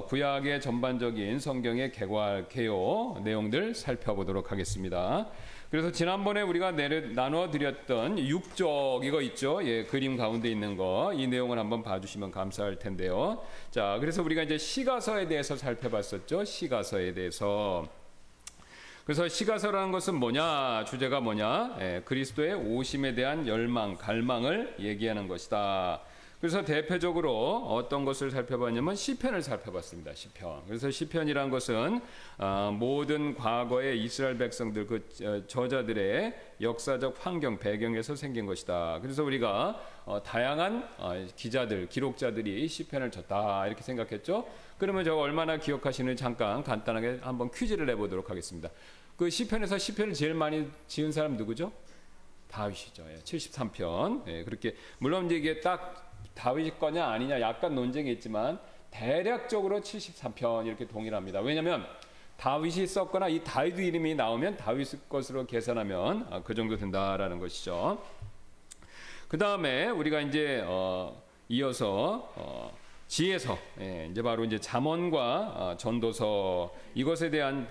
구약의 전반적인 성경의 개요 내용들 살펴보도록 하겠습니다. 그래서 지난번에 우리가 나눠 드렸던 6쪽 이거 있죠? 예, 그림 가운데 있는 거 이 내용을 한번 봐주시면 감사할 텐데요. 자, 그래서 우리가 이제 시가서에 대해서 살펴봤었죠. 시가서에 대해서. 그래서 시가서라는 것은 뭐냐? 주제가 뭐냐? 예, 그리스도의 오심에 대한 열망, 갈망을 얘기하는 것이다. 그래서 대표적으로 어떤 것을 살펴봤냐면 시편을 살펴봤습니다. 시편. 그래서 시편이란 것은 모든 과거의 이스라엘 백성들 그 저자들의 역사적 환경 배경에서 생긴 것이다. 그래서 우리가 다양한 기자들, 기록자들이 시편을 졌다 이렇게 생각했죠. 그러면 저거 얼마나 기억하시는지 잠깐 간단하게 한번 퀴즈를 내보도록 하겠습니다. 그 시편에서 시편을 제일 많이 지은 사람 누구죠? 다윗이죠. 73편. 예, 그렇게 물론 이게 딱 다윗 거냐 아니냐 약간 논쟁이 있지만 대략적으로 73편 이렇게 동일합니다. 왜냐하면 다윗이 썼거나 이 다윗 이름이 나오면 다윗 것으로 계산하면 그 정도 된다라는 것이죠. 그 다음에 우리가 이제 이어서 지혜서, 이제 바로 이제 잠언과 전도서 이것에 대한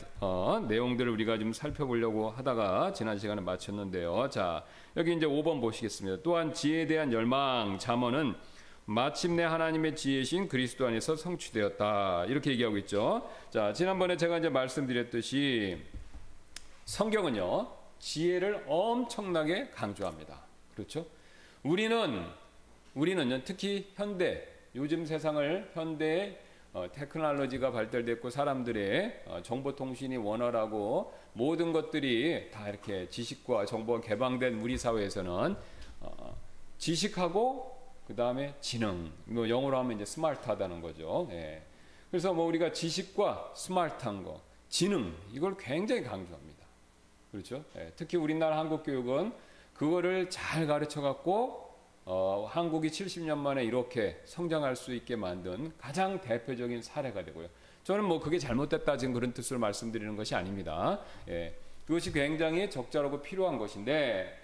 내용들을 우리가 좀 살펴보려고 하다가 지난 시간에 마쳤는데요. 자, 여기 이제 5번 보시겠습니다. 또한 지혜에 대한 열망, 잠언은 마침내 하나님의 지혜신 그리스도 안에서 성취되었다. 이렇게 얘기하고 있죠. 자, 지난번에 제가 이제 말씀드렸듯이 성경은요, 지혜를 엄청나게 강조합니다. 그렇죠? 우리는 특히 현대, 요즘 세상을 현대의 테크놀로지가 발달됐고 사람들의 정보통신이 원활하고 모든 것들이 다 이렇게 지식과 정보가 개방된 우리 사회에서는 지식하고 그 다음에 지능, 뭐 영어로 하면 이제 스마트하다는 거죠. 예. 그래서 뭐 우리가 지식과 스마트한 거, 지능 이걸 굉장히 강조합니다. 그렇죠? 예. 특히 우리나라 한국 교육은 그거를 잘 가르쳐 갖고 한국이 70년 만에 이렇게 성장할 수 있게 만든 가장 대표적인 사례가 되고요. 저는 뭐 그게 잘못됐다 지금 그런 뜻으로 말씀드리는 것이 아닙니다. 예. 그것이 굉장히 적절하고 필요한 것인데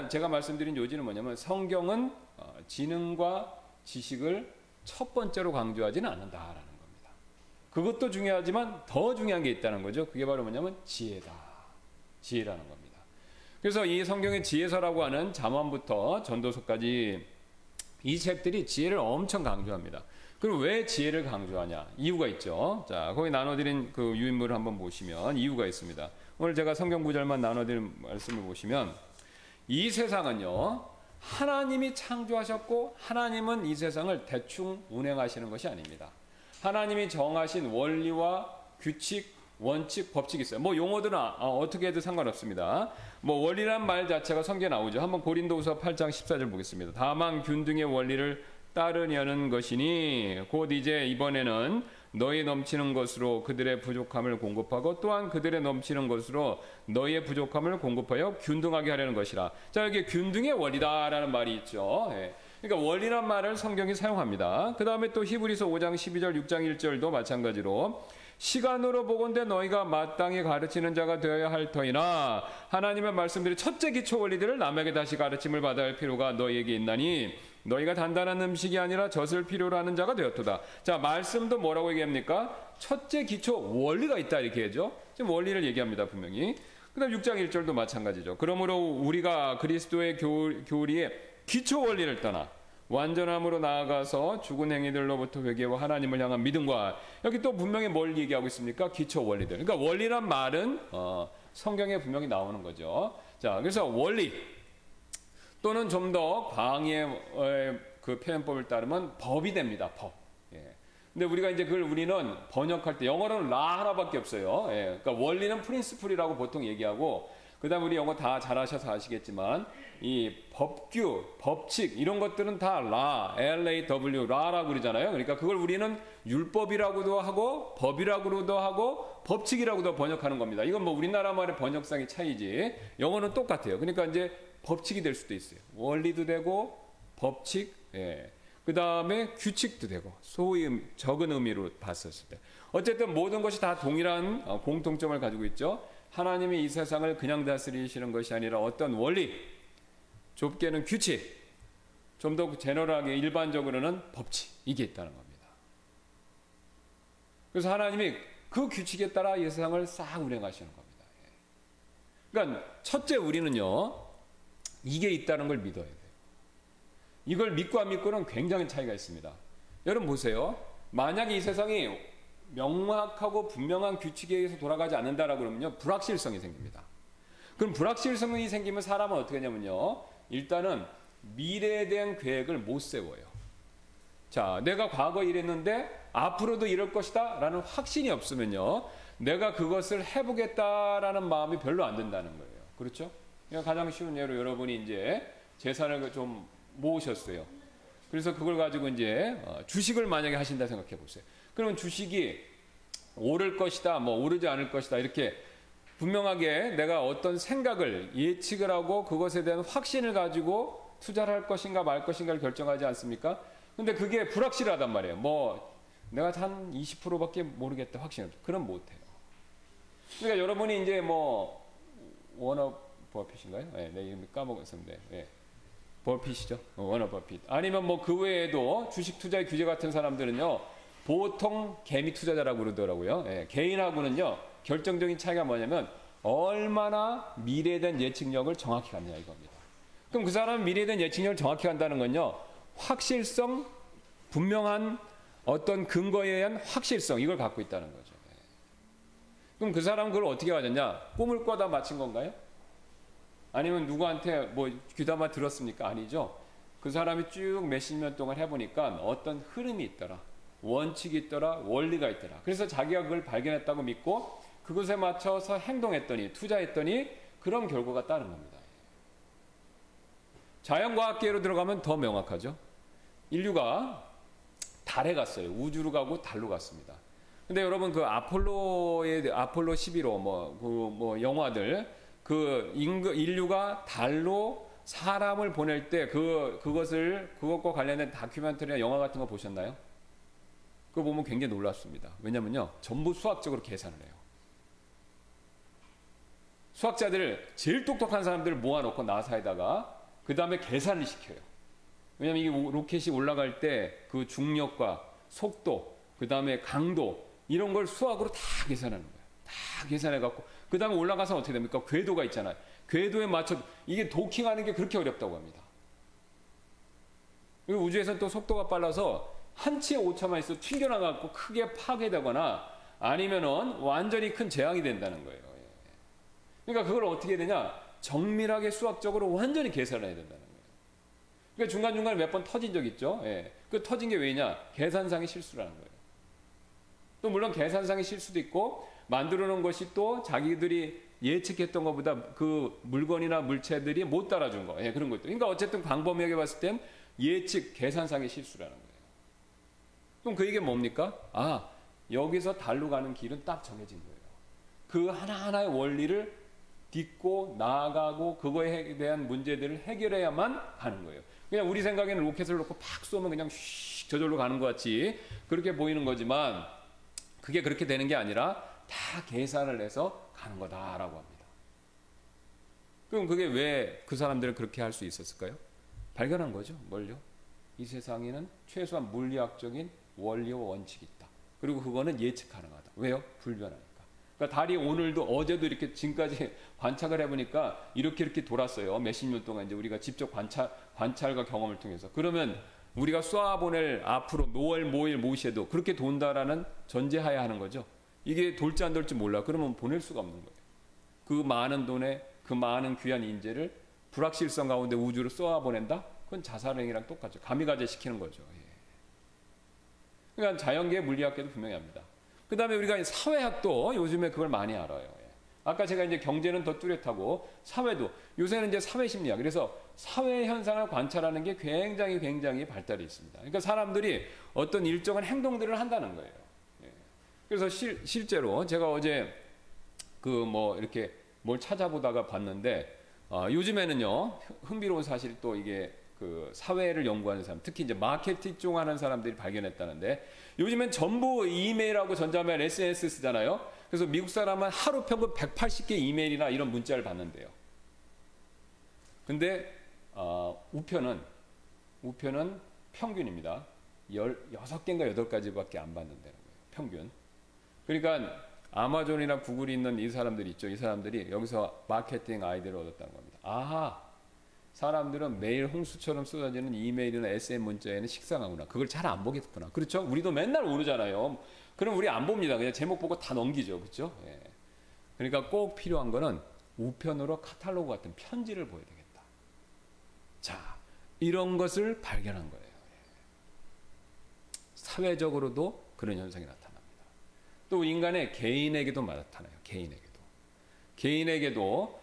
제가 말씀드린 요지는 뭐냐면 성경은 지능과 지식을 첫 번째로 강조하지는 않는다라는 겁니다. 그것도 중요하지만 더 중요한 게 있다는 거죠. 그게 바로 뭐냐면 지혜다. 지혜라는 겁니다. 그래서 이 성경의 지혜서라고 하는 잠언부터 전도서까지 이 책들이 지혜를 엄청 강조합니다. 그럼 왜 지혜를 강조하냐? 이유가 있죠. 자, 거기 나눠드린 그 유인물을 한번 보시면 이유가 있습니다. 오늘 제가 성경 구절만 나눠드린 말씀을 보시면 이 세상은요, 하나님이 창조하셨고 하나님은 이 세상을 대충 운행하시는 것이 아닙니다. 하나님이 정하신 원리와 규칙, 원칙, 법칙이 있어요. 뭐 용어들은 어떻게 해도 상관없습니다. 뭐 원리란 말 자체가 성경에 나오죠. 한번 고린도후서 8장 14절 보겠습니다. 다만 균등의 원리를 따르려는 것이니 곧 이제 이번에는 너희 넘치는 것으로 그들의 부족함을 공급하고 또한 그들의 넘치는 것으로 너희의 부족함을 공급하여 균등하게 하려는 것이라. 자, 여기 균등의 원리다라는 말이 있죠. 예. 그러니까 원리란 말을 성경이 사용합니다. 그 다음에 또 히브리서 5장 12절 6장 1절도 마찬가지로 시간으로 보건대 너희가 마땅히 가르치는 자가 되어야 할 터이나 하나님의 말씀들이 첫째 기초 원리들을 남에게 다시 가르침을 받아야 할 필요가 너희에게 있나니 너희가 단단한 음식이 아니라 젖을 필요로 하는 자가 되었도다. 자, 말씀도 뭐라고 얘기합니까? 첫째 기초 원리가 있다 이렇게 하죠. 지금 원리를 얘기합니다 분명히. 그 다음 6장 1절도 마찬가지죠. 그러므로 우리가 그리스도의 교리의 기초 원리를 떠나 완전함으로 나아가서 죽은 행위들로부터 회개와 하나님을 향한 믿음과 여기 또 분명히 뭘 얘기하고 있습니까? 기초 원리들. 그러니까 원리란 말은 성경에 분명히 나오는 거죠. 자, 그래서 원리 또는 좀 더 광의의 그 표현법을 따르면 법이 됩니다. 법. 예. 근데 우리가 이제 그걸 우리는 번역할 때 영어로는 라 하나밖에 없어요. 예. 그러니까 원리는 프린시플이라고 보통 얘기하고 그다음 우리 영어 다 잘하셔서 아시겠지만 이 법규, 법칙 이런 것들은 다 라, L-A-W, 라라고 그러잖아요. 그러니까 그걸 우리는 율법이라고도 하고 법이라고도 하고 법칙이라고도 번역하는 겁니다. 이건 뭐 우리나라 말의 번역상의 차이지 영어는 똑같아요. 그러니까 이제 법칙이 될 수도 있어요. 원리도 되고 법칙, 예. 그 다음에 규칙도 되고 소위 적은 의미로 봤었을 때 어쨌든 모든 것이 다 동일한 공통점을 가지고 있죠. 하나님이 이 세상을 그냥 다스리시는 것이 아니라 어떤 원리, 좁게는 규칙, 좀 더 제너럴하게 일반적으로는 법칙 이게 있다는 겁니다. 그래서 하나님이 그 규칙에 따라 이 세상을 싹 운행하시는 겁니다. 그러니까 첫째 우리는요, 이게 있다는 걸 믿어야 돼요. 이걸 믿고 안 믿고는 굉장히 차이가 있습니다. 여러분 보세요. 만약에 이 세상이 명확하고 분명한 규칙에 의해서 돌아가지 않는다라고 그러면요, 불확실성이 생깁니다. 그럼 불확실성이 생기면 사람은 어떻게 하냐면요, 일단은 미래에 대한 계획을 못 세워요. 자, 내가 과거 이랬는데 앞으로도 이럴 것이다 라는 확신이 없으면요, 내가 그것을 해보겠다라는 마음이 별로 안 든다는 거예요. 그렇죠? 가장 쉬운 예로 여러분이 이제 재산을 좀 모으셨어요. 그래서 그걸 가지고 이제 주식을 만약에 하신다 생각해 보세요. 그러면 주식이 오를 것이다, 뭐 오르지 않을 것이다, 이렇게 분명하게 내가 어떤 생각을 예측을 하고 그것에 대한 확신을 가지고 투자를 할 것인가 말 것인가를 결정하지 않습니까? 근데 그게 불확실하단 말이에요. 뭐 내가 한 20%밖에 모르겠다 확신 없어. 그럼 못해요. 그러니까 여러분이 이제 뭐 워너 버핏인가요? 네, 내 이름이 까먹었었는데, 네. 버핏이죠. 워너 버핏. 아니면 뭐 그 외에도 주식 투자의 규제 같은 사람들은요, 보통 개미 투자자라고 그러더라고요. 네. 개인하고는요, 결정적인 차이가 뭐냐면 얼마나 미래에 대한 예측력을 정확히 갖느냐 이겁니다. 그럼 그 사람은 미래에 대한 예측력을 정확히 한다는 건요, 확실성, 분명한 어떤 근거에 의한 확실성, 이걸 갖고 있다는 거죠. 네. 그럼 그 사람은 그걸 어떻게 가졌냐? 꿈을 꿔다 맞힌 건가요? 아니면 누구한테 뭐 귀담아 들었습니까? 아니죠. 그 사람이 쭉 몇십 년 동안 해보니까 어떤 흐름이 있더라, 원칙이 있더라, 원리가 있더라. 그래서 자기가 그걸 발견했다고 믿고 그것에 맞춰서 행동했더니, 투자했더니 그런 결과가 따른 겁니다. 자연과학계로 들어가면 더 명확하죠. 인류가 달에 갔어요. 우주로 가고 달로 갔습니다. 근데 여러분 그 아폴로 11호 뭐 영화들, 인류가 달로 사람을 보낼 때 그것과 관련된 다큐멘터리나 영화 같은 거 보셨나요? 그거 보면 굉장히 놀랍습니다. 왜냐면요, 전부 수학적으로 계산을 해요. 수학자들을, 제일 똑똑한 사람들을 모아놓고 나사에다가 그 다음에 계산을 시켜요. 왜냐면 이게 로켓이 올라갈 때 그 중력과 속도, 그 다음에 강도, 이런 걸 수학으로 다 계산하는 거예요. 다 계산해갖고 그 다음에 올라가서 어떻게 됩니까? 궤도가 있잖아요. 궤도에 맞춰, 이게 도킹하는 게 그렇게 어렵다고 합니다. 그리고 우주에서는 또 속도가 빨라서 한치의 오차만 있어도 튕겨나가고 크게 파괴되거나 아니면은 완전히 큰 재앙이 된다는 거예요. 그러니까 그걸 어떻게 해야 되냐? 정밀하게 수학적으로 완전히 계산을 해야 된다는 거예요. 그러니까 중간중간에 몇 번 터진 적 있죠. 예. 그 터진 게 왜냐? 계산상의 실수라는 거예요. 또 물론 계산상의 실수도 있고, 만들어 놓은 것이 또 자기들이 예측했던 것보다 그 물건이나 물체들이 못 따라준 거, 예, 그런 것도. 그러니까 어쨌든 광범위하게 봤을 땐 예측, 계산상의 실수라는 거예요. 그럼 그 얘기는 뭡니까? 아, 여기서 달로 가는 길은 딱 정해진 거예요. 그 하나하나의 원리를 딛고 나아가고 그거에 대한 문제들을 해결해야만 가는 거예요. 그냥 우리 생각에는 로켓을 놓고 팍 쏘면 그냥 슉 저절로 가는 것 같이 그렇게 보이는 거지만, 그게 그렇게 되는 게 아니라 다 계산을 해서 가는 거다라고 합니다. 그럼 그게 왜 그 사람들은 그렇게 할 수 있었을까요? 발견한 거죠. 뭘요? 이 세상에는 최소한 물리학적인 원리와 원칙이 있다. 그리고 그거는 예측 가능하다. 왜요? 불변하니까. 그러니까 달이 오늘도 어제도 이렇게 지금까지 관찰을 해보니까 이렇게 돌았어요. 몇십 년 동안 이제 우리가 직접 관찰과 경험을 통해서. 그러면 우리가 쏴보낼 앞으로 노월, 모일, 모시에도 그렇게 돈다라는 전제하에 하는 거죠. 이게 돌지 안 돌지 몰라. 그러면 보낼 수가 없는 거예요. 그 많은 돈에 그 많은 귀한 인재를 불확실성 가운데 우주로 쏘아보낸다? 그건 자살행위랑 똑같죠. 가미가제 시키는 거죠. 예. 그러니까 자연계, 물리학계도 분명히 합니다. 그 다음에 우리가 사회학도 요즘에 그걸 많이 알아요. 예. 아까 제가 이제 경제는 더 뚜렷하고 사회도, 요새는 이제 사회심리학, 그래서 사회 현상을 관찰하는 게 굉장히 발달이 있습니다. 그러니까 사람들이 어떤 일정한 행동들을 한다는 거예요. 예. 그래서 실제로 제가 어제 이렇게 뭘 찾아보다가 봤는데, 요즘에는요, 흥미로운 사실 또 이게 그 사회를 연구하는 사람, 특히 이제 마케팅 쪽 하는 사람들이 발견했다는데, 요즘엔 전부 이메일하고 전자메일, SNS 쓰잖아요. 그래서 미국 사람은 하루 평균 180개 이메일이나 이런 문자를 받는데요. 근데 우편은 평균입니다. 16개인가 8가지밖에 안 받는다는 거예요. 평균. 그러니까 아마존이나 구글이 있는 이 사람들이 있죠. 이 사람들이 여기서 마케팅 아이디어를 얻었다는 겁니다. 아하, 사람들은 매일 홍수처럼 쏟아지는 이메일이나 SM 문자에는 식상하구나. 그걸 잘 안 보겠구나. 그렇죠? 우리도 맨날 오르잖아요. 그럼 우리 안 봅니다. 그냥 제목 보고 다 넘기죠. 그렇죠? 예. 그러니까 꼭 필요한 거는 우편으로 카탈로그 같은 편지를 보여야 되겠다. 자, 이런 것을 발견한 거예요. 사회적으로도 그런 현상이 나타납니다. 또 인간의 개인에게도 나타나요. 개인에게도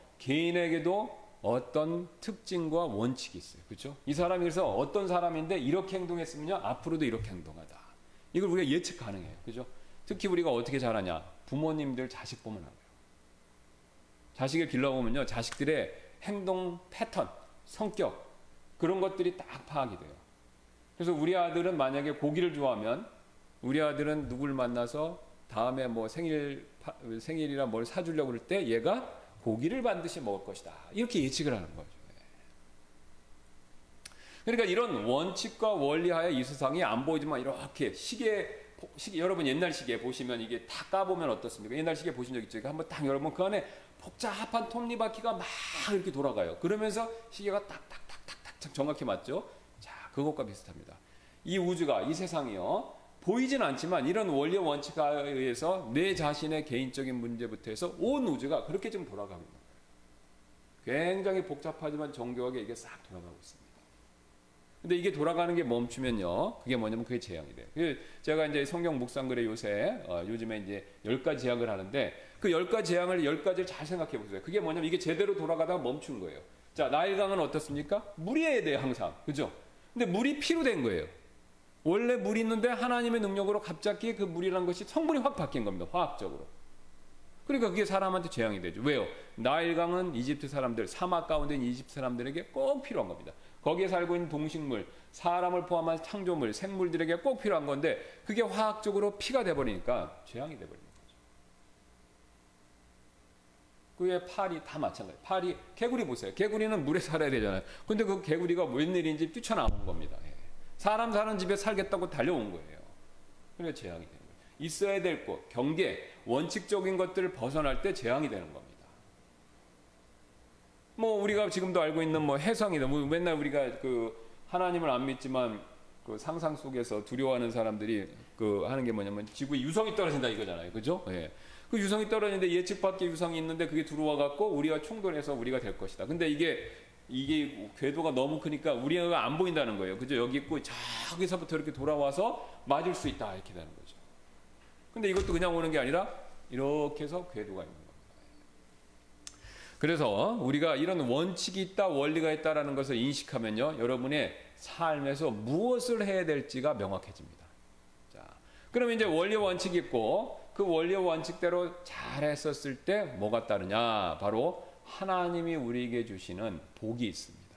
어떤 특징과 원칙이 있어요. 그렇죠? 이 사람이 그래서 어떤 사람인데 이렇게 행동했으면요, 앞으로도 이렇게 행동하다. 이걸 우리가 예측 가능해요. 그죠? 특히 우리가 어떻게 잘하냐? 부모님들 자식 보면 알아요. 자식을 길러보면요, 자식들의 행동 패턴, 성격, 그런 것들이 딱 파악이 돼요. 그래서 우리 아들은 만약에 고기를 좋아하면 우리 아들은 누굴 만나서 다음에 뭐 생일이라 뭘 사주려고 그럴 때 얘가 고기를 반드시 먹을 것이다. 이렇게 예측을 하는 거죠. 그러니까 이런 원칙과 원리하에 이 세상이 안 보이지만 이렇게 시계 여러분 옛날 시계 보시면 이게 다 까보면 어떻습니까? 옛날 시계 보신 적 있죠? 한번 딱 열어보면 그 안에 복잡한 톱니바퀴가 막 이렇게 돌아가요. 그러면서 시계가 딱딱딱딱딱 정확히 맞죠? 자, 그것과 비슷합니다. 이 우주가, 이 세상이요, 보이진 않지만 이런 원리 원칙에 의해서 내 자신의 개인적인 문제부터 해서 온 우주가 그렇게 좀 돌아가고 있는 거예요. 굉장히 복잡하지만 정교하게 이게 싹 돌아가고 있습니다. 근데 이게 돌아가는 게 멈추면요, 그게 뭐냐면 그게 재앙이 돼요. 제가 이제 성경 묵상글에 요즘에 이제 10가지 재앙을 하는데 그 10가지 재앙을 10가지를 잘 생각해 보세요. 그게 뭐냐면 이게 제대로 돌아가다가 멈춘 거예요. 자, 나일강은 어떻습니까? 물이어야 돼요, 항상. 그죠? 근데 물이 피로 된 거예요. 원래 물이 있는데 하나님의 능력으로 갑자기 그 물이라는 것이 성분이 확 바뀐 겁니다. 화학적으로. 그러니까 그게 사람한테 재앙이 되죠. 왜요? 나일강은 이집트 사람들, 사막 가운데 있는 이집트 사람들에게 꼭 필요한 겁니다. 거기에 살고 있는 동식물, 사람을 포함한 창조물, 생물들에게 꼭 필요한 건데 그게 화학적으로 피가 돼버리니까 재앙이 돼버리는 거죠. 그의 팔이 다 마찬가지예요. 개구리 보세요. 개구리는 물에 살아야 되잖아요. 근데 그 개구리가 웬일인지 뛰쳐나온 겁니다. 사람 사는 집에 살겠다고 달려온 거예요. 그래서 재앙이 되는 거예요. 있어야 될 것, 경계, 원칙적인 것들을 벗어날 때 재앙이 되는 겁니다. 뭐 우리가 지금도 알고 있는 뭐 해성이다. 뭐 맨날 우리가 그 하나님을 안 믿지만 그 상상 속에서 두려워하는 사람들이 그 하는 게 뭐냐면 지구에 유성이 떨어진다 이거잖아요. 그죠? 예. 그 유성이 떨어지는데 예측 밖의 유성이 있는데 그게 들어와 갖고 우리가 충돌해서 우리가 될 것이다. 근데 이게 궤도가 너무 크니까 우리가 안 보인다는 거예요. 그죠? 여기 있고 저기서부터 이렇게 돌아와서 맞을 수 있다. 이렇게 되는 거죠. 근데 이것도 그냥 오는 게 아니라 이렇게 해서 궤도가 있는 겁니다. 그래서 우리가 이런 원칙이 있다, 원리가 있다라는 것을 인식하면요, 여러분의 삶에서 무엇을 해야 될지가 명확해집니다. 자, 그러면 이제 원리 원칙이 있고 그 원리 원칙대로 잘 했었을 때 뭐가 따르냐? 바로 하나님이 우리에게 주시는 복이 있습니다.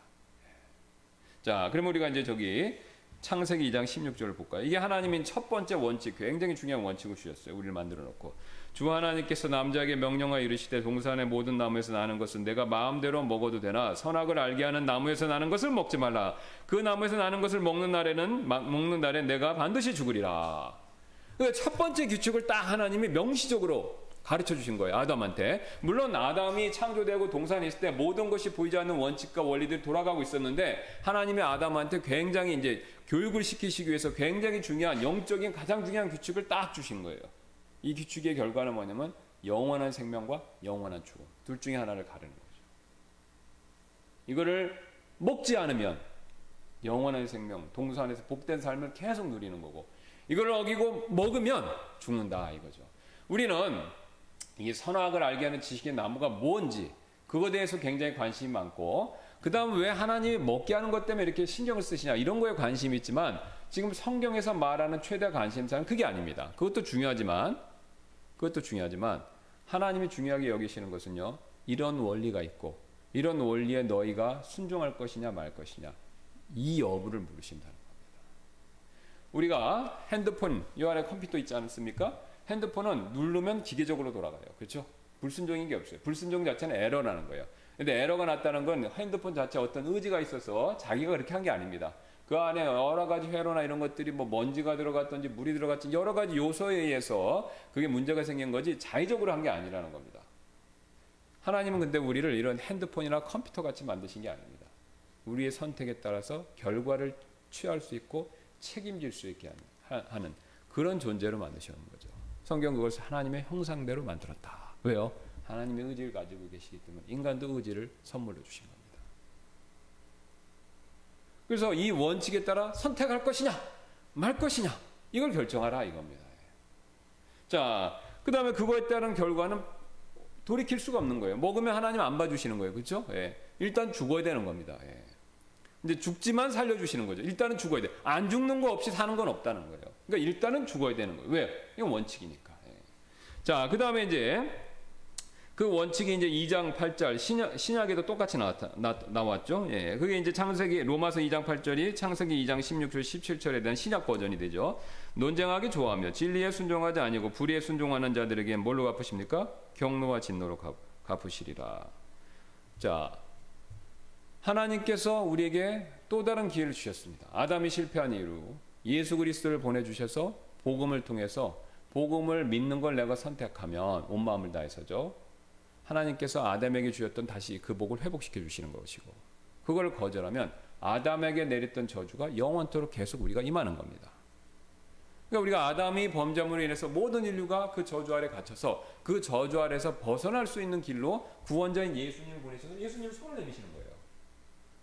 자, 그러면 우리가 이제 저기 창세기 2장 16절을 볼까요? 이게 하나님인 첫 번째 원칙, 굉장히 중요한 원칙을 주셨어요. 우리를 만들어 놓고. 주 하나님께서 남자에게 명령하여 이르시되 동산의 모든 나무에서 나는 것은 내가 마음대로 먹어도 되나 선악을 알게 하는 나무에서 나는 것을 먹지 말라. 그 나무에서 나는 것을 먹는 날에 내가 반드시 죽으리라. 그러니까 첫 번째 규칙을 딱 하나님이 명시적으로 가르쳐 주신 거예요. 아담한테. 물론 아담이 창조되고 동산에 있을 때 모든 것이 보이지 않는 원칙과 원리들이 돌아가고 있었는데 하나님이 아담한테 굉장히 이제 교육을 시키시기 위해서 굉장히 중요한 영적인 가장 중요한 규칙을 딱 주신 거예요. 이 규칙의 결과는 뭐냐면 영원한 생명과 영원한 죽음. 둘 중에 하나를 가르는 거죠. 이거를 먹지 않으면 영원한 생명, 동산에서 복된 삶을 계속 누리는 거고 이걸 어기고 먹으면 죽는다 이거죠. 우리는 이 선악을 알게 하는 지식의 나무가 뭔지 그거에 대해서 굉장히 관심이 많고 그 다음 왜 하나님이 먹게 하는 것 때문에 이렇게 신경을 쓰시냐 이런 거에 관심이 있지만 지금 성경에서 말하는 최대 관심사는 그게 아닙니다. 그것도 중요하지만 하나님이 중요하게 여기시는 것은요, 이런 원리가 있고 이런 원리에 너희가 순종할 것이냐 말 것이냐 이 여부를 물으신다는 겁니다. 우리가 핸드폰, 이 안에 컴퓨터 있지 않습니까? 핸드폰은 누르면 기계적으로 돌아가요. 그렇죠? 불순종인 게 없어요. 불순종 자체는 에러라는 거예요. 근데 에러가 났다는 건 핸드폰 자체에 어떤 의지가 있어서 자기가 그렇게 한 게 아닙니다. 그 안에 여러 가지 회로나 이런 것들이 뭐 먼지가 들어갔든지 물이 들어갔든지 여러 가지 요소에 의해서 그게 문제가 생긴 거지 자의적으로 한 게 아니라는 겁니다. 하나님은 근데 우리를 이런 핸드폰이나 컴퓨터 같이 만드신 게 아닙니다. 우리의 선택에 따라서 결과를 취할 수 있고 책임질 수 있게 하는 그런 존재로 만드시는 거죠. 성경 그것을 하나님의 형상대로 만들었다. 왜요? 하나님의 의지를 가지고 계시기 때문에 인간도 의지를 선물로 주신 겁니다. 그래서 이 원칙에 따라 선택할 것이냐 말 것이냐 이걸 결정하라 이겁니다. 자, 그 다음에 그거에 따른 결과는 돌이킬 수가 없는 거예요. 먹으면 하나님 안 봐주시는 거예요. 그렇죠? 예. 일단 죽어야 되는 겁니다. 예. 근데 죽지만 살려주시는 거죠. 일단은 죽어야 돼. 안 죽는 거 없이 사는 건 없다는 거예요. 그러니까 일단은 죽어야 되는 거예요. 왜? 이건 원칙이니까. 예. 자, 그 다음에 이제 그 원칙이 이제 2장 8절 신약에도 똑같이 나왔죠. 예. 그게 이제 창세기 로마서 2장 8절이 창세기 2장 16절 17절에 대한 신약 버전이 되죠. 논쟁하기 좋아하며 진리에 순종하지 아니고 불의에 순종하는 자들에게 뭘로 갚으십니까? 경노와 진노로 갚으시리라. 자, 하나님께서 우리에게 또 다른 기회를 주셨습니다. 아담이 실패한 이후 예수 그리스도를 보내주셔서 복음을 통해서 복음을 믿는 걸 내가 선택하면 온 마음을 다해서죠. 하나님께서 아담에게 주셨던 다시 그 복을 회복시켜 주시는 것이고 그걸 거절하면 아담에게 내렸던 저주가 영원토록 계속 우리가 임하는 겁니다. 그러니까 우리가 아담이 범죄함으로 인해서 모든 인류가 그 저주 아래 갇혀서 그 저주 아래에서 벗어날 수 있는 길로 구원자인 예수님을 보내셔서 예수님을 손을 내미시는 거예요.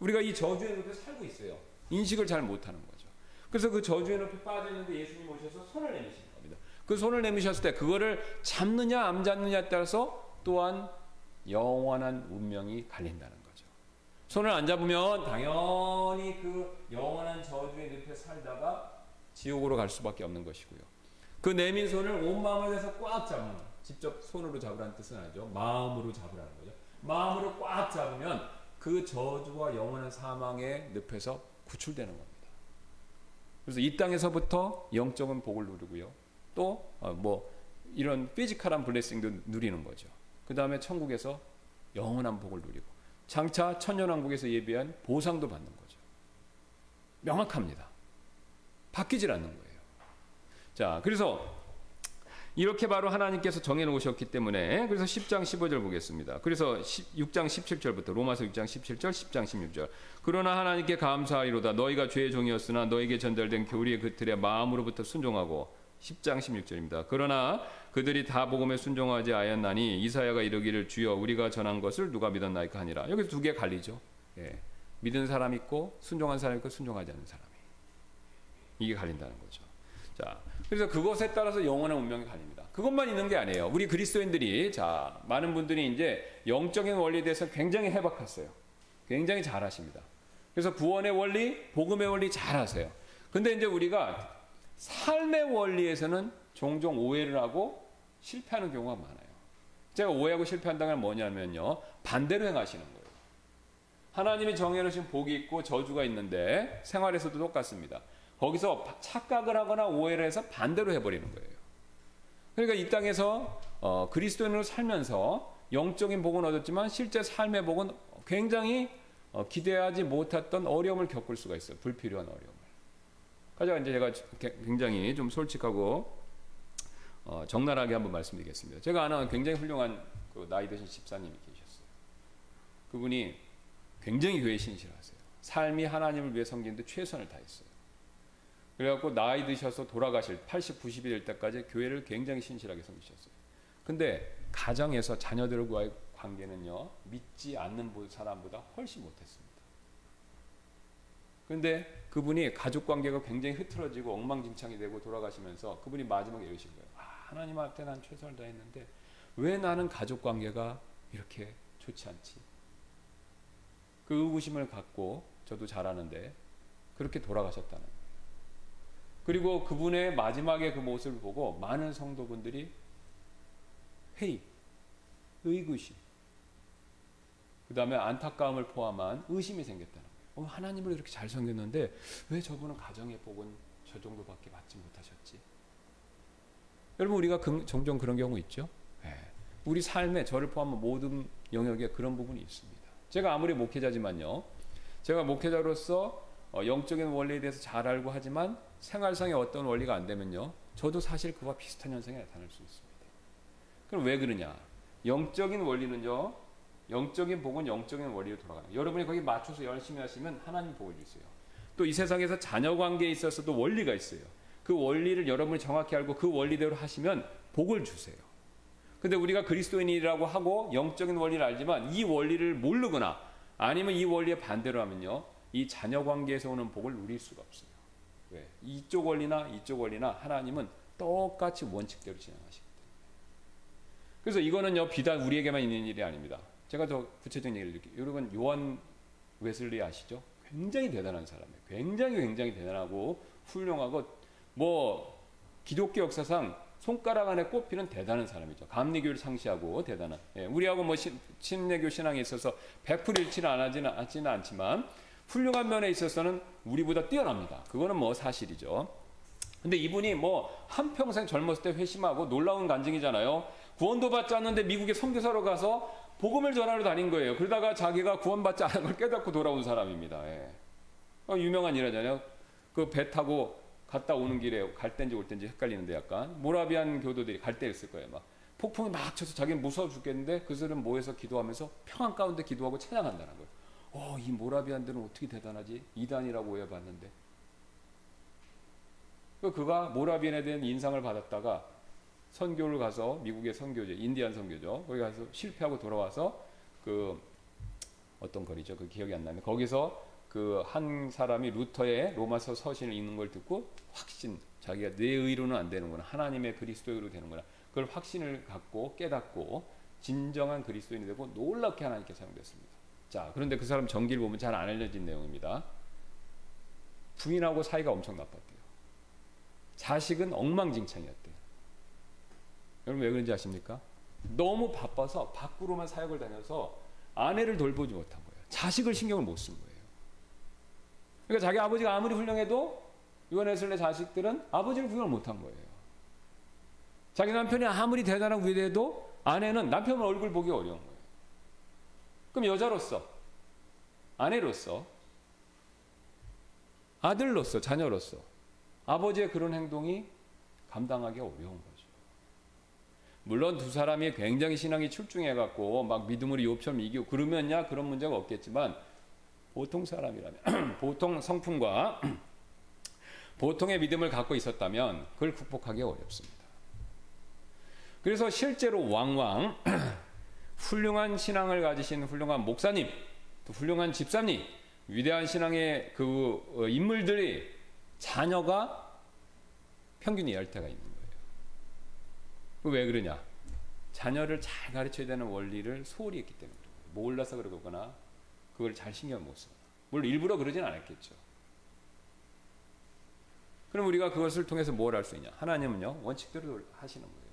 우리가 이 저주의 늪에 살고 있어요. 인식을 잘 못하는 거죠. 그래서 그 저주의 늪에 빠져 있는데 예수님 오셔서 손을 내미시는 겁니다. 그 손을 내미셨을 때 그거를 잡느냐 안 잡느냐에 따라서 또한 영원한 운명이 갈린다는 거죠. 손을 안 잡으면 당연히 그 영원한 저주의 늪에 살다가 지옥으로 갈 수밖에 없는 것이고요. 그 내민 손을 온 마음을 해서 꽉 잡는, 직접 손으로 잡으라는 뜻은 아니죠. 마음으로 잡으라는 거죠. 마음으로 꽉 잡으면 그 저주와 영원한 사망의 늪에서 구출되는 겁니다. 그래서 이 땅에서부터 영적인 복을 누리고요. 또 뭐 이런 피지컬한 블레싱도 누리는 거죠. 그 다음에 천국에서 영원한 복을 누리고 장차 천년왕국에서 예비한 보상도 받는 거죠. 명확합니다. 바뀌질 않는 거예요. 자, 그래서 이렇게 바로 하나님께서 정해놓으셨기 때문에 그래서 10장 15절 보겠습니다. 그래서 6장 17절부터 로마서 6장 17절 10장 16절 그러나 하나님께 감사하리로다 너희가 죄의 종이었으나 너희에게 전달된 교리의 그 틀에 마음으로부터 순종하고 10장 16절입니다. 그러나 그들이 다 복음에 순종하지 아니하였나니 이사야가 이르기를 주여 우리가 전한 것을 누가 믿었나이까 하니라. 여기서 두 개 갈리죠. 예. 믿은 사람 있고 순종한 사람 있고 순종하지 않는 사람이 이게 갈린다는 거죠. 자, 그래서 그것에 따라서 영원한 운명이 갈립니다. 그것만 있는 게 아니에요. 우리 그리스도인들이 자 많은 분들이 이제 영적인 원리에 대해서 굉장히 해박했어요. 굉장히 잘하십니다. 그래서 구원의 원리, 복음의 원리 잘하세요. 근데 이제 우리가 삶의 원리에서는 종종 오해를 하고 실패하는 경우가 많아요. 제가 오해하고 실패한다는 건 뭐냐면요. 반대로 행하시는 거예요. 하나님이 정해놓으신 복이 있고 저주가 있는데 생활에서도 똑같습니다. 거기서 착각을 하거나 오해를 해서 반대로 해버리는 거예요. 그러니까 이 땅에서 그리스도인으로 살면서 영적인 복은 얻었지만 실제 삶의 복은 굉장히 기대하지 못했던 어려움을 겪을 수가 있어요. 불필요한 어려움을. 가장 이제 제가 굉장히 좀 솔직하고 적나라하게 한번 말씀드리겠습니다. 제가 아는 굉장히 훌륭한 그 나이 드신 집사님이 계셨어요. 그분이 굉장히 교회 신실하세요. 삶이 하나님을 위해 섬기는데 최선을 다했어요. 그래갖고 나이 드셔서 돌아가실 80, 90이 될 때까지 교회를 굉장히 신실하게 섬기셨어요. 근데 가정에서 자녀들과의 관계는요. 믿지 않는 사람보다 훨씬 못했습니다. 그런데 그분이 가족관계가 굉장히 흐트러지고 엉망진창이 되고 돌아가시면서 그분이 마지막에 이러신 거예요. 하나님한테 난 최선을 다했는데 왜 나는 가족관계가 이렇게 좋지 않지? 그 의구심을 갖고 저도 잘 아는데 그렇게 돌아가셨다는 거예요. 그리고 그분의 마지막에 그 모습을 보고 많은 성도분들이 회의, 의구심, 그 다음에 안타까움을 포함한 의심이 생겼다는 거예요. 하나님을 이렇게 잘 섬겼는데 왜 저분은 가정의 복은 저 정도밖에 받지 못하셨지? 여러분 우리가 종종 그런 경우 있죠? 네. 우리 삶에 저를 포함한 모든 영역에 그런 부분이 있습니다. 제가 아무리 목회자지만요. 제가 목회자로서 영적인 원리에 대해서 잘 알고 하지만 생활상의 어떤 원리가 안 되면요, 저도 사실 그와 비슷한 현상이 나타날 수 있습니다. 그럼 왜 그러냐? 영적인 원리는요, 영적인 복은 영적인 원리로 돌아가요. 여러분이 거기 맞춰서 열심히 하시면 하나님 복을 주세요. 또 이 세상에서 자녀 관계에 있어서도 원리가 있어요. 그 원리를 여러분이 정확히 알고 그 원리대로 하시면 복을 주세요. 근데 우리가 그리스도인이라고 하고 영적인 원리를 알지만 이 원리를 모르거나 아니면 이 원리에 반대로 하면요, 이 자녀 관계에서 오는 복을 누릴 수가 없어요. 왜? 이쪽 원리나 이쪽 원리나 하나님은 똑같이 원칙대로 진행하시기 때문에. 그래서 이거는요, 비단 우리에게만 있는 일이 아닙니다. 제가 더 구체적인 얘기를 드릴게요. 여러분, 요한 웨슬리 아시죠? 굉장히 대단한 사람이에요. 굉장히 대단하고 훌륭하고 뭐 기독교 역사상 손가락 안에 꼽히는 대단한 사람이죠. 감리교를 상시하고 대단한. 우리하고 뭐 침례교 신앙에 있어서 100% 일치를 하지는 않지만 훌륭한 면에 있어서는 우리보다 뛰어납니다. 그거는 뭐 사실이죠. 근데 이분이 뭐 한평생 젊었을 때 회심하고 놀라운 간증이잖아요. 구원도 받지 않는데 미국에 선교사로 가서 복음을 전하러 다닌 거예요. 그러다가 자기가 구원받지 않은 걸 깨닫고 돌아온 사람입니다. 유명한 일하잖아요. 그 배 타고 갔다 오는 길에 갈 땐지 올 땐지 헷갈리는데 약간 모라비안 교도들이 갈 때였을 거예요. 막 폭풍이 막 쳐서 자기는 무서워 죽겠는데 그들은 모여서 기도하면서 평안 가운데 기도하고 찬양한다는 거예요. 이 모라비안들은 어떻게 대단하지? 이단이라고 오해받는데. 그가 모라비안에 대한 인상을 받았다가 선교를 가서 미국의 선교제, 인디안 선교죠. 거기 가서 실패하고 돌아와서 그 어떤 거리죠? 그 기억이 안 나는데 거기서 그 한 사람이 루터의 로마서 서신을 읽는 걸 듣고 확신, 자기가 내 의로는 안 되는구나, 하나님의 그리스도의 의로 되는구나, 그걸 확신을 갖고 깨닫고 진정한 그리스도인이 되고 놀랍게 하나님께 사용됐습니다. 자, 그런데 그 사람 전기를 보면 잘 안 알려진 내용입니다. 부인하고 사이가 엄청 나빴대요. 자식은 엉망진창이었대요. 여러분 왜 그런지 아십니까? 너무 바빠서 밖으로만 사역을 다녀서 아내를 돌보지 못한 거예요. 자식을 신경을 못 쓴 거예요. 그러니까 자기 아버지가 아무리 훌륭해도 요한 웨슬리 자식들은 아버지를 구원을 못한 거예요. 자기 남편이 아무리 대단하고 위대해도 아내는 남편 얼굴 보기 어려운 거예요. 그럼 여자로서, 아내로서, 아들로서, 자녀로서 아버지의 그런 행동이 감당하기 어려운 거죠. 물론 두 사람이 굉장히 신앙이 출중해갖고 막 믿음으로 욥처럼 이기고 그러면야 그런 문제가 없겠지만 보통 사람이라면 보통 성품과 보통의 믿음을 갖고 있었다면 그걸 극복하기 어렵습니다. 그래서 실제로 왕왕 훌륭한 신앙을 가지신 훌륭한 목사님, 또 훌륭한 집사님, 위대한 신앙의 그 인물들이 자녀가 평균 이할때가 있는 거예요. 왜 그러냐? 자녀를 잘 가르쳐야 되는 원리를 소홀히 했기 때문에 몰라서 그러거나 그걸 잘 신경 못 쓰거나, 물론 일부러 그러진 않았겠죠. 그럼 우리가 그것을 통해서 뭘 할 수 있냐? 하나님은요, 원칙대로 하시는 거예요.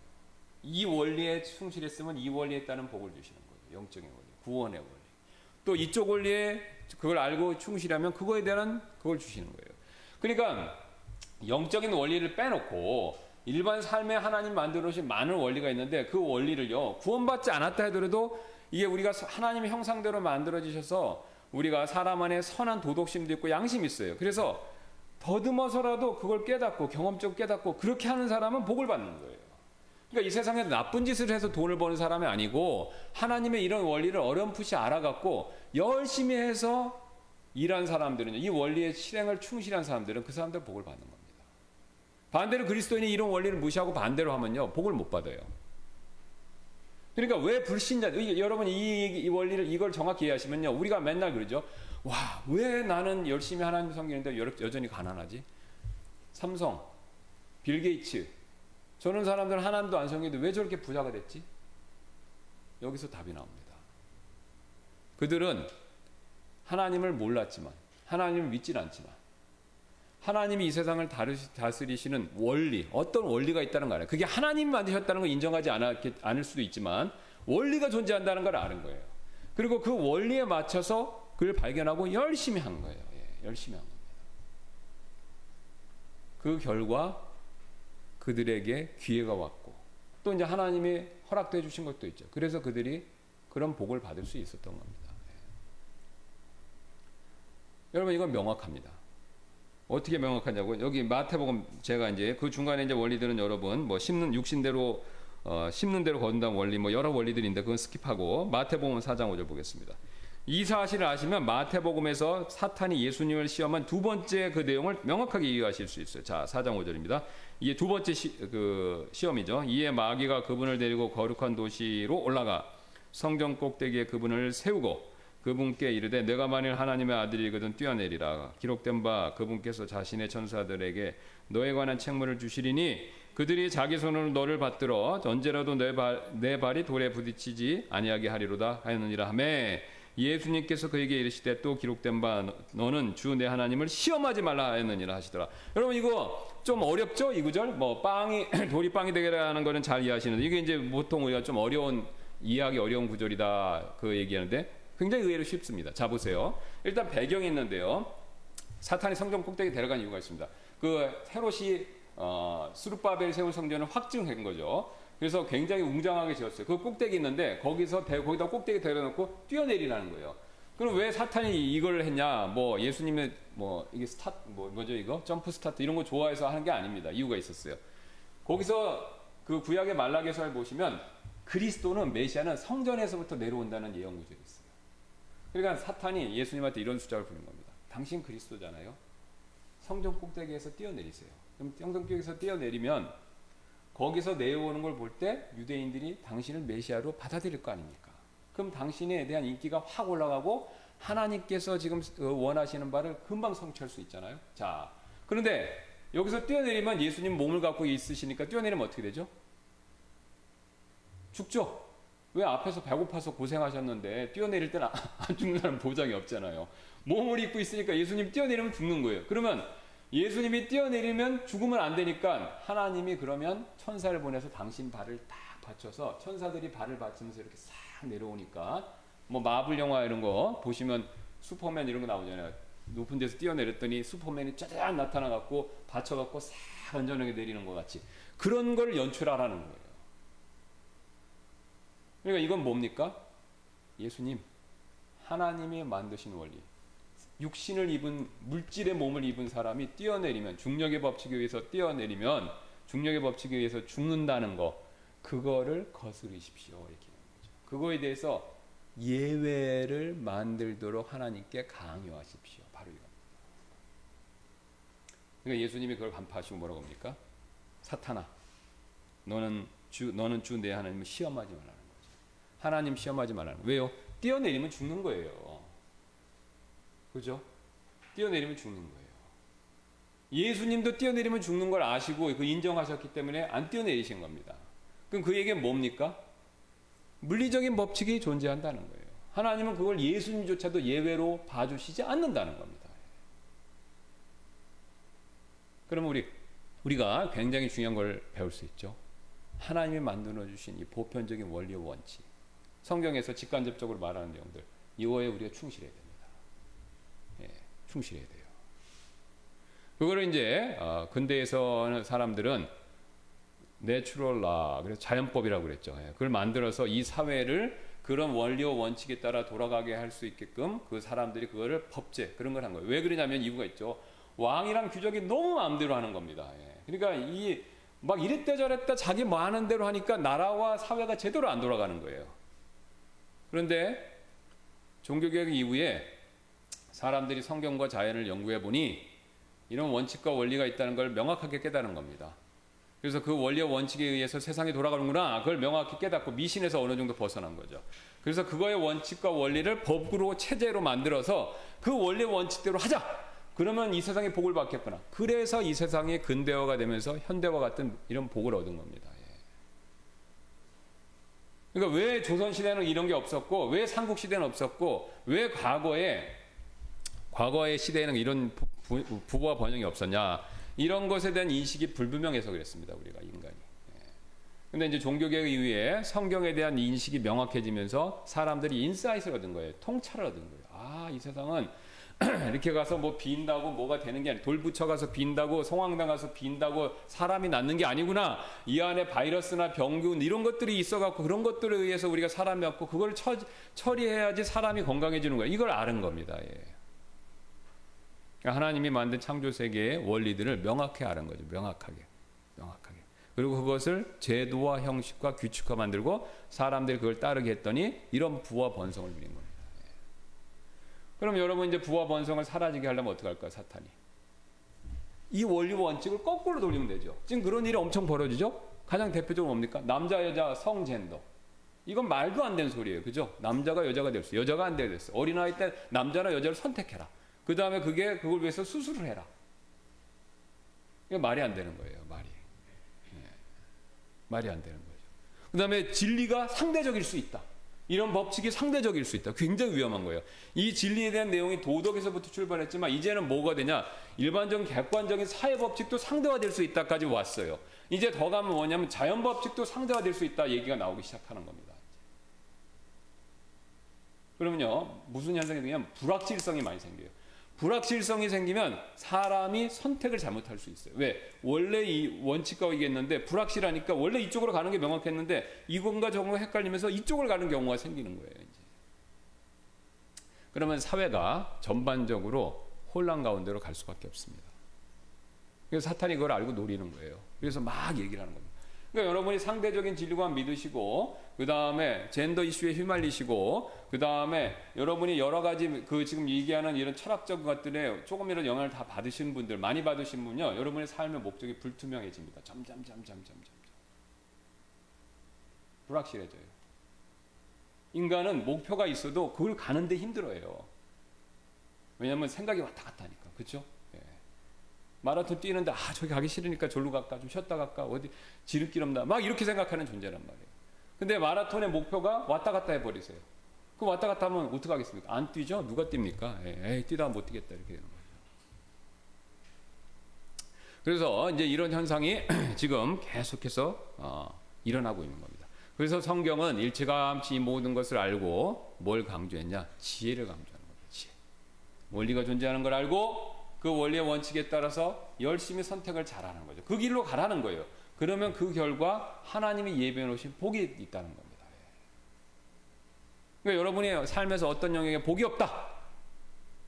이 원리에 충실했으면 이 원리에 따른 복을 주시는 거예요. 영적인 원리, 구원의 원리. 또 이쪽 원리에 그걸 알고 충실하면 그거에 대한 그걸 주시는 거예요. 그러니까 영적인 원리를 빼놓고 일반 삶에 하나님 만들어 놓으신 많은 원리가 있는데 그 원리를요, 구원받지 않았다 하더라도 이게 우리가 하나님의 형상대로 만들어지셔서 우리가 사람 안에 선한 도덕심도 있고 양심이 있어요. 그래서 더듬어서라도 그걸 깨닫고 경험적으로 깨닫고 그렇게 하는 사람은 복을 받는 거예요. 그러니까 이 세상에 나쁜 짓을 해서 돈을 버는 사람이 아니고 하나님의 이런 원리를 어렴풋이 알아갖고 열심히 해서 일한 사람들은요, 이 원리의 실행을 충실한 사람들은 그 사람들 복을 받는 겁니다. 반대로 그리스도인이 이런 원리를 무시하고 반대로 하면요, 복을 못 받아요. 그러니까 왜 불신자, 여러분 이 원리를 이걸 정확히 이해하시면요, 우리가 맨날 그러죠. 와, 왜 나는 열심히 하나님 섬기는데 여전히 가난하지? 삼성, 빌 게이츠, 저런 사람들은 하나님도 안 섬기는데 왜 저렇게 부자가 됐지? 여기서 답이 나옵니다. 그들은 하나님을 몰랐지만, 하나님을 믿질 않지만, 하나님이 이 세상을 다스리시는 원리, 어떤 원리가 있다는 거 알아요. 그게 하나님이 만드셨다는 걸 인정하지 않을 수도 있지만 원리가 존재한다는 걸 아는 거예요. 그리고 그 원리에 맞춰서 그걸 발견하고 열심히 한 거예요. 열심히 한 겁니다. 그 결과 그들에게 기회가 왔고 또 이제 하나님이 허락도 해주신 것도 있죠. 그래서 그들이 그런 복을 받을 수 있었던 겁니다. 여러분 이건 명확합니다. 어떻게 명확하냐고. 여기 마태복음 제가 이제 그 중간에 이제 원리들은 여러분 뭐 심는 대로 거둔다는 원리 뭐 여러 원리들인데 그건 스킵하고 마태복음 4장 5절 보겠습니다. 이 사실을 아시면 마태복음에서 사탄이 예수님을 시험한 두 번째 그 내용을 명확하게 이해하실 수 있어요. 자, 4장 5절입니다. 이게 두 번째 시험이죠. 이에 마귀가 그분을 데리고 거룩한 도시로 올라가 성전 꼭대기에 그분을 세우고 그분께 이르되 내가 만일 하나님의 아들이거든 뛰어내리라. 기록된 바 그분께서 자신의 천사들에게 너에 관한 책무를 주시리니 그들이 자기 손으로 너를 받들어 언제라도 내 발이 돌에 부딪히지 아니하게 하리로다 하였느니라 하매 예수님께서 그에게 이르시되 또 기록된 바 너는 주 내 하나님을 시험하지 말라 하였느니라 하시더라. 여러분 이거 좀 어렵죠? 이 구절 뭐 돌이 빵이 되게 하는 거는 잘 이해하시는데 이게 이제 보통 우리가 좀 이해하기 어려운 구절이다 그 얘기하는데 굉장히 의외로 쉽습니다. 자 보세요. 일단 배경이 있는데요. 사탄이 성전 꼭대기 데려간 이유가 있습니다. 그 헤롯이 스룹바벨 세운 성전을 확증한 거죠. 그래서 굉장히 웅장하게 지었어요. 그 꼭대기 있는데 거기다 꼭대기 데려놓고 뛰어내리라는 거예요. 그럼 왜 사탄이 이걸 했냐? 뭐 예수님의 뭐 이게 뭐죠 이거 점프 스타트 이런 거 좋아해서 하는 게 아닙니다. 이유가 있었어요. 거기서 그 구약의 말라기서를 보시면 그리스도는 메시아는 성전에서부터 내려온다는 예언 구절이 있어요. 그러니까 사탄이 예수님한테 이런 숫자를 부는 겁니다. 당신 그리스도잖아요. 성전 꼭대기에서 뛰어내리세요. 그럼 성전 꼭대기에서 뛰어내리면 거기서 내려오는 걸 볼 때 유대인들이 당신을 메시아로 받아들일 거 아닙니까? 그럼 당신에 대한 인기가 확 올라가고 하나님께서 지금 원하시는 바를 금방 성취할 수 있잖아요. 자, 그런데 여기서 뛰어내리면 예수님 몸을 갖고 있으시니까 뛰어내리면 어떻게 되죠? 죽죠. 왜 앞에서 배고파서 고생하셨는데 뛰어내릴 때는 안 죽는 사람 보장이 없잖아요. 몸을 입고 있으니까 예수님 뛰어내리면 죽는 거예요. 그러면 예수님이 뛰어내리면 죽으면 안 되니까 하나님이 그러면 천사를 보내서 당신 발을 딱 받쳐서 천사들이 발을 받치면서 이렇게 싹 내려오니까 뭐 마블 영화 이런 거 보시면 슈퍼맨 이런 거 나오잖아요. 높은 데서 뛰어내렸더니 슈퍼맨이 짜잔 나타나갖고 받쳐갖고 싹 안전하게 내리는 것 같이 그런 걸 연출하라는 거예요. 그러니까 이건 뭡니까? 예수님, 하나님이 만드신 원리. 육신을 입은 물질의 몸을 입은 사람이 뛰어내리면 중력의 법칙에 의해서 뛰어내리면 중력의 법칙에 의해서 죽는다는 거 그거를 거스르십시오 이렇게 하는 거죠. 그거에 대해서 예외를 만들도록 하나님께 강요하십시오. 바로 이겁니다. 그러니까 예수님이 그걸 간파하시고 뭐라고 합니까? 사탄아, 너는 주 내 하나님을 시험하지 말라는 거죠. 하나님 시험하지 말라는 거예요. 왜요? 뛰어내리면 죽는 거예요. 그죠? 뛰어내리면 죽는 거예요. 예수님도 뛰어내리면 죽는 걸 아시고 그 인정하셨기 때문에 안 뛰어내리신 겁니다. 그럼 그 얘기는 뭡니까? 물리적인 법칙이 존재한다는 거예요. 하나님은 그걸 예수님조차도 예외로 봐주시지 않는다는 겁니다. 그럼 우리가 굉장히 중요한 걸 배울 수 있죠. 하나님이 만들어 주신 이 보편적인 원리의 원칙, 성경에서 직간접적으로 말하는 내용들, 이거에 우리가 충실해야 됩니다. 예, 충실해야 돼요. 그거를 이제 근대에서는 사람들은 내추럴 라, 그래서 자연법이라고 그랬죠. 예, 그걸 만들어서 이 사회를 그런 원리와 원칙에 따라 돌아가게 할 수 있게끔 그 사람들이 그거를 법제 그런 걸 한 거예요. 왜 그러냐면 이유가 있죠. 왕이랑 귀족이 너무 마음대로 하는 겁니다. 예. 그러니까 막 이랬다 저랬다 자기 뭐 하는 대로 하니까 나라와 사회가 제대로 안 돌아가는 거예요. 그런데 종교개혁 이후에 사람들이 성경과 자연을 연구해 보니 이런 원칙과 원리가 있다는 걸 명확하게 깨달은 겁니다. 그래서 그 원리와 원칙에 의해서 세상이 돌아가는구나 그걸 명확히 깨닫고 미신에서 어느 정도 벗어난 거죠. 그래서 그거의 원칙과 원리를 법으로 체제로 만들어서 그 원리 원칙대로 하자. 그러면 이 세상에 복을 받겠구나. 그래서 이 세상이 근대화가 되면서 현대화 같은 이런 복을 얻은 겁니다. 예. 그러니까 왜 조선시대는 이런 게 없었고 왜 삼국시대는 없었고 왜 과거의 시대에는 이런 부와 번영이 없었냐. 이런 것에 대한 인식이 불분명해서 그랬습니다. 우리가 인간이. 근데 이제 종교개혁 이후에 성경에 대한 인식이 명확해지면서 사람들이 인사이트를 얻은 거예요. 통찰을 얻은 거예요. 아, 이 세상은 이렇게 가서 뭐 빈다고 뭐가 되는 게 아니라 돌 붙여가서 빈다고 성황당 가서 빈다고 사람이 낫는 게 아니구나. 이 안에 바이러스나 병균 이런 것들이 있어갖고 그런 것들에 의해서 우리가 사람이 없고 그걸 처리해야지 사람이 건강해지는 거예요. 이걸 아는 겁니다. 예. 하나님이 만든 창조 세계의 원리들을 명확히 아는 거죠. 명확하게. 그리고 그것을 제도와 형식과 규칙화 만들고 사람들이 그걸 따르게 했더니 이런 부와 번성을 누린 겁니다. 그럼 여러분 이제 부와 번성을 사라지게 하려면 어떻게 할까요? 사탄이. 이 원리 원칙을 거꾸로 돌리면 되죠. 지금 그런 일이 엄청 벌어지죠? 가장 대표적으로 뭡니까? 남자, 여자, 성, 젠더. 이건 말도 안 되는 소리예요. 그죠? 남자가 여자가 될 수, 여자가 안 되게 됐어. 어린아이 때 남자나 여자를 선택해라. 그 다음에 그걸 위해서 수술을 해라. 이게 말이 안 되는 거예요. 말이 안 되는 거죠. 그 다음에 진리가 상대적일 수 있다. 이런 법칙이 상대적일 수 있다. 굉장히 위험한 거예요. 이 진리에 대한 내용이 도덕에서부터 출발했지만 이제는 뭐가 되냐? 일반적인 객관적인 사회 법칙도 상대화될 수 있다까지 왔어요. 이제 더 가면 뭐냐면 자연 법칙도 상대화될 수 있다 얘기가 나오기 시작하는 겁니다. 그러면요, 무슨 현상이 생기냐면 불확실성이 많이 생겨요. 불확실성이 생기면 사람이 선택을 잘못할 수 있어요. 왜? 원래 이 원칙과 이겠는데 불확실하니까 원래 이쪽으로 가는 게 명확했는데 이건가 저건가 헷갈리면서 이쪽을 가는 경우가 생기는 거예요. 이제. 그러면 사회가 전반적으로 혼란 가운데로 갈 수밖에 없습니다. 그래서 사탄이 그걸 알고 노리는 거예요. 그래서 막 얘기를 하는 겁니다. 그러니까 여러분이 상대적인 진리관 믿으시고 그 다음에 젠더 이슈에 휘말리시고 그 다음에 여러분이 여러 가지 그 지금 얘기하는 이런 철학적 것들에 조금이라도 영향을 다 받으신 분들, 많이 받으신 분요, 여러분의 삶의 목적이 불투명해집니다. 점점 불확실해져요. 인간은 목표가 있어도 그걸 가는데 힘들어요. 왜냐하면 생각이 왔다 갔다 하니까. 그렇죠? 마라톤 뛰는데 저기 가기 싫으니까 절로 갈까, 좀 쉬었다 갈까, 어디 지름길 없나, 막 이렇게 생각하는 존재란 말이에요. 근데 마라톤의 목표가 왔다 갔다 해버리세요. 그 왔다 갔다 하면 어떡하겠습니까? 안 뛰죠? 누가 뜁니까? 뛰다가 못 뛰겠다 이렇게 되는 거죠. 그래서 이제 이런 현상이 지금 계속해서 일어나고 있는 겁니다. 그래서 성경은 일찌감치 이 모든 것을 알고 뭘 강조했냐? 지혜를 강조하는 겁니다. 지혜. 원리가 존재하는 걸 알고 그 원리의 원칙에 따라서 열심히 선택을 잘하는 거죠. 그 길로 가라는 거예요. 그러면 그 결과 하나님이 예비해 놓으신 복이 있다는 겁니다. 그러니까 여러분의 삶에서 어떤 영역에 복이 없다.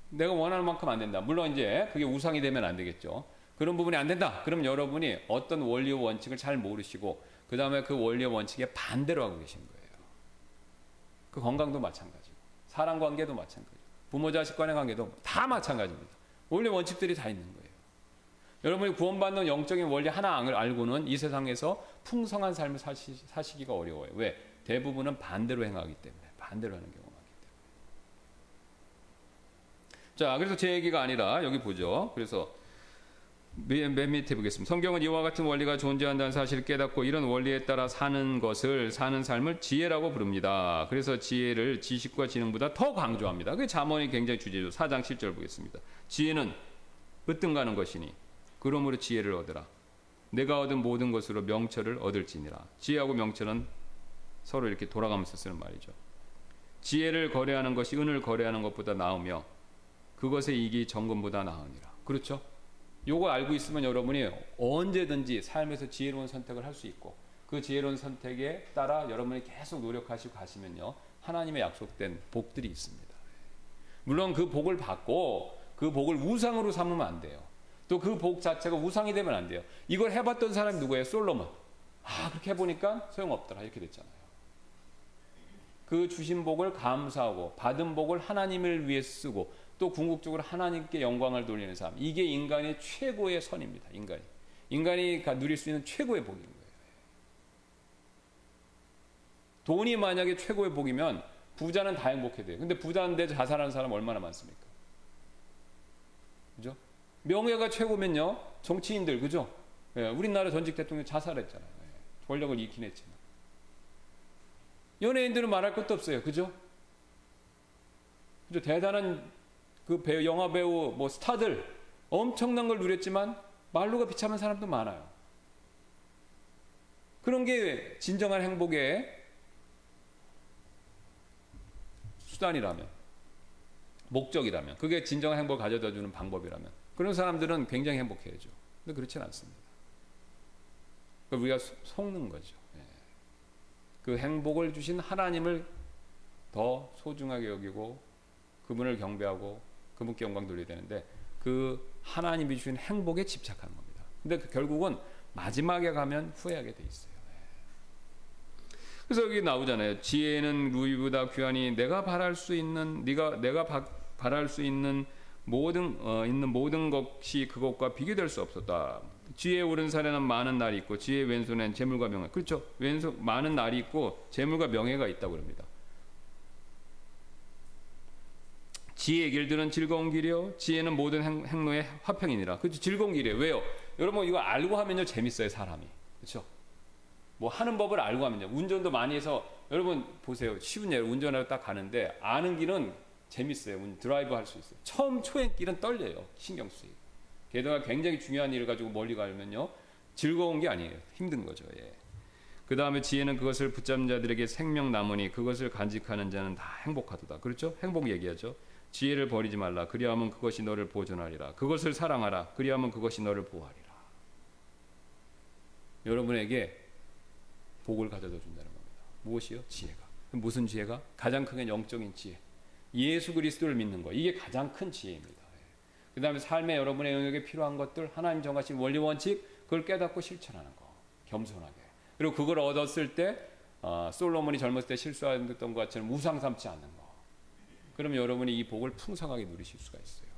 내가 원하는 만큼 안 된다. 물론 이제 그게 우상이 되면 안 되겠죠. 그런 부분이 안 된다. 그럼 여러분이 어떤 원리의 원칙을 잘 모르시고 그 다음에 그 원리의 원칙에 반대로 하고 계신 거예요. 그 건강도 마찬가지고 사람 관계도 마찬가지고 부모 자식 간의 관계도 다 마찬가지입니다. 원리 원칙들이 다 있는 거예요. 여러분이 구원받는 영적인 원리 하나 알고는 이 세상에서 풍성한 삶을 사시기가 어려워요. 왜? 대부분은 반대로 행하기 때문에. 반대로 하는 경우가 많기 때문에. 자, 그래서 제 얘기가 아니라 여기 보죠. 그래서 맨 밑에 보겠습니다. 성경은 이와 같은 원리가 존재한다는 사실을 깨닫고 이런 원리에 따라 사는 삶을 지혜라고 부릅니다. 그래서 지혜를 지식과 지능보다 더 강조합니다. 그게 잠언이 굉장히 주제죠. 4장 7절 보겠습니다. 지혜는 으뜸가는 것이니 그러므로 지혜를 얻으라. 내가 얻은 모든 것으로 명철을 얻을지니라. 지혜하고 명철은 서로 이렇게 돌아가면서 쓰는 말이죠. 지혜를 거래하는 것이 은을 거래하는 것보다 나으며 그것의 이익이 정금보다 나으니라. 그렇죠? 요거 알고 있으면 여러분이 언제든지 삶에서 지혜로운 선택을 할 수 있고 그 지혜로운 선택에 따라 여러분이 계속 노력하시고 가시면요, 하나님의 약속된 복들이 있습니다. 물론 그 복을 받고 그 복을 우상으로 삼으면 안 돼요. 또 그 복 자체가 우상이 되면 안 돼요. 이걸 해봤던 사람이 누구예요? 솔로몬. 그렇게 해보니까 소용없더라 이렇게 됐잖아요. 그 주신 복을 감사하고 받은 복을 하나님을 위해 쓰고 또 궁극적으로 하나님께 영광을 돌리는 삶. 이게 인간의 최고의 선입니다. 인간이 누릴 수 있는 최고의 복인 거예요. 돈이 만약에 최고의 복이면 부자는 다 행복해야 돼요. 근데 부자인데 자살하는 사람 얼마나 많습니까? 그죠? 명예가 최고면요, 정치인들, 그죠? 우리나라 전직 대통령 자살했잖아요. 권력을 잃긴 했지만. 연예인들은 말할 것도 없어요. 그죠? 그죠? 대단한 그 영화 배우, 스타들 엄청난 걸 누렸지만 말로가 비참한 사람도 많아요. 그런 게 진정한 행복의 수단이라면, 목적이라면, 그게 진정한 행복을 가져다 주는 방법이라면 그런 사람들은 굉장히 행복해야죠. 근데 그렇지는 않습니다. 우리가 속는 거죠. 그 행복을 주신 하나님을 더 소중하게 여기고 그분을 경배하고 그분께 영광 돌려야 되는데 그 하나님이 주신 행복에 집착하는 겁니다. 근데 결국은 마지막에 가면 후회하게 돼 있어요. 그래서 여기 나오잖아요. 지혜는 루비보다 귀하니 내가 바랄 수 있는 바랄 수 있는 모든 것이 그것과 비교될 수 없었다. 지혜의 오른살에는 많은 날이 있고 지혜의 왼손에는 재물과 명예. 그렇죠. 많은 날이 있고 재물과 명예가 있다고 합니다. 지혜의 길들은 즐거운 길이요 지혜는 모든 행로의 화평이니라. 그렇죠. 즐거운 길이에요. 왜요? 여러분 이거 알고 하면요 재밌어요 사람이. 그렇죠. 뭐 하는 법을 알고 하면요. 운전도 많이 해서 여러분 보세요. 쉬운 예로 운전하러 딱 가는데 아는 길은 재밌어요. 드라이브 할 수 있어요. 처음 초행길은 떨려요. 신경 쓰이고. 게다가 굉장히 중요한 일을 가지고 멀리 가면요. 즐거운 게 아니에요. 힘든 거죠. 예. 그 다음에 지혜는 그것을 붙잡는 자들에게 생명 나무니 그것을 간직하는 자는 다 행복하도다. 그렇죠? 행복 얘기하죠. 지혜를 버리지 말라. 그리하면 그것이 너를 보존하리라. 그것을 사랑하라. 그리하면 그것이 너를 보호하리라. 여러분에게 복을 가져다 준다는 겁니다. 무엇이요? 지혜가. 무슨 지혜가? 가장 큰 영적인 지혜. 예수 그리스도를 믿는 거. 이게 가장 큰 지혜입니다. 그 다음에 삶에 여러분의 영역에 필요한 것들, 하나님 정하신 원리 원칙, 그걸 깨닫고 실천하는 거. 겸손하게. 그리고 그걸 얻었을 때 솔로몬이 젊었을 때 실수했던 것처럼 우상 삼지 않는 거. 그러면 여러분이 이 복을 풍성하게 누리실 수가 있어요.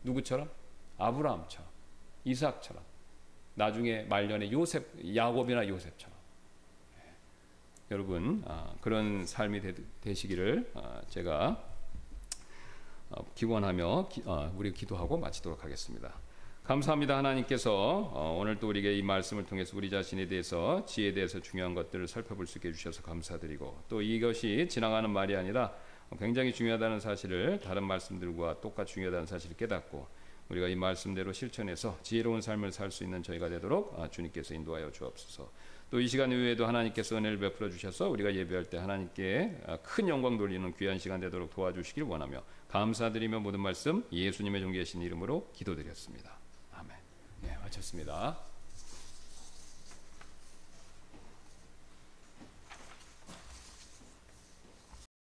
누구처럼? 아브라함처럼, 이삭처럼, 나중에 말년에 야곱이나 요셉처럼. 여러분 그런 삶이 되시기를 제가 기원하며 우리 기도하고 마치도록 하겠습니다. 감사합니다. 하나님께서 오늘 또 우리에게 이 말씀을 통해서 우리 자신에 대해서 지혜에 대해서 중요한 것들을 살펴볼 수 있게 해주셔서 감사드리고 또 이것이 지나가는 말이 아니라 굉장히 중요하다는 사실을 다른 말씀들과 똑같이 중요하다는 사실을 깨닫고 우리가 이 말씀대로 실천해서 지혜로운 삶을 살 수 있는 저희가 되도록 주님께서 인도하여 주옵소서. 또 이 시간 이후에도 하나님께서 은혜를 베풀어 주셔서 우리가 예배할 때 하나님께 큰 영광 돌리는 귀한 시간 되도록 도와주시길 원하며 감사드리며 모든 말씀 예수님의 존귀하신 이름으로 기도드렸습니다. 아멘. 네, 마쳤습니다.